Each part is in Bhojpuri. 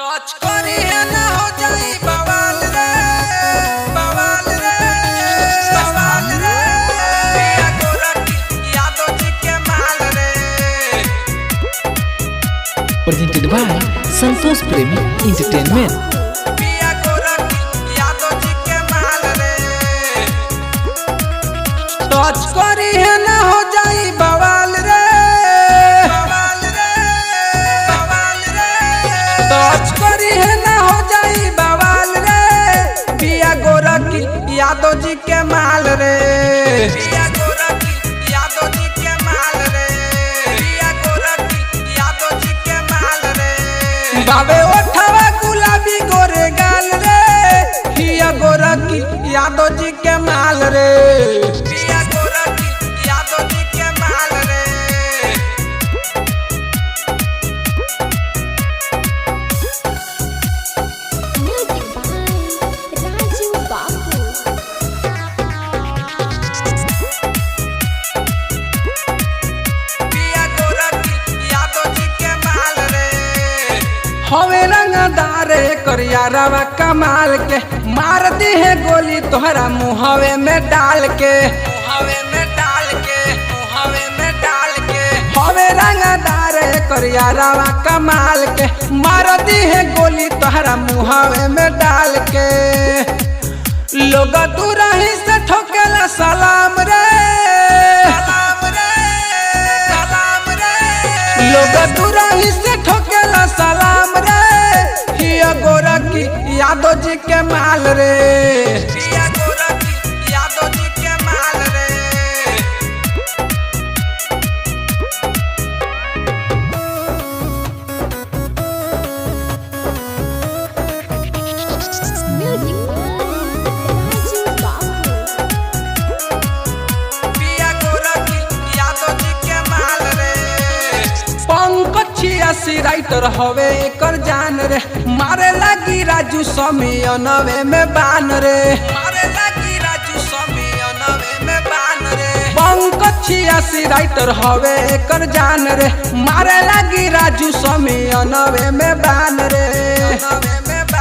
टच करी है ना हो जाई बवाल रे बवाल रे बवाल रे पिया गोरखी यादव जी के माल रे। Presented by Santosh Premi Entertainment। पिया गोरखी यादव जी के माल रे। टच करी है ना हो जाई बवाल रे बवाल रे बवाल रे। टच करी है ना हो जाई बवाल रे पिया गोरखी यादव जी के माल रे। पिया गोरखी यादव जी के माल रे। पिया गोरखी यादव जी के माल रे। बाबे ओठवा गुलाबी गोरे गाल रे पिया गोरखी यादव जी के माल रे। पिया गोरखी यादव जी के माल रे। Music by Raju Babu. पिया गोरखी यादव जी के माल रे। हवे रंगदार करिया रवा कमाल के मार दी है गोली तोहरा मुहवे में डाल के मुहवे में डाल के मुहवे में डाल के। हवे रंगदार करिया रवा कमाल के मार दी है गोली तोहरा मुहवे में डाल के। लोग दूर ही से ठोकेला सलाम रे सलाम रे सलाम रे। लोग दूर ही से ठोकेला सलाम रे पिया गोरखी यादव जी के माल रे। पिया गोरखी यादव जी के माल रे। Music by Raju Babu. पिया गोरखी यादव जी के माल रे। पंकज छियासी राइटर हवे एकर जान रे मारे लगी राजू समियनवे में बान रे मारे लगी राजू समियनवे में बान रे। पंकज छियासी राइटर हवे एकर जान रे मारे लगी राजू समियनवे में बान रे।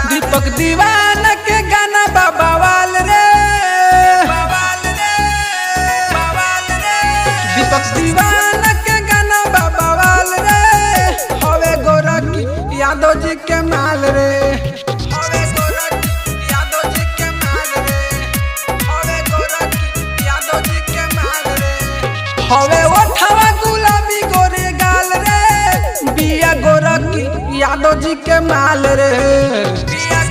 दीपक दीवान के गाना बवाल रे बवाल रे बवाल रे। दीपक दीवान के गाना बवाल रे हवे गोरखी यादव जी के माल रे। हवे गोरखी यादव जी के माल रे। हवे गोरखी यादव जी के माल रे। हवे ओठवा गुलाबी गोरे गाल रे पिया गोरखी यादव जी के माल रे। पिया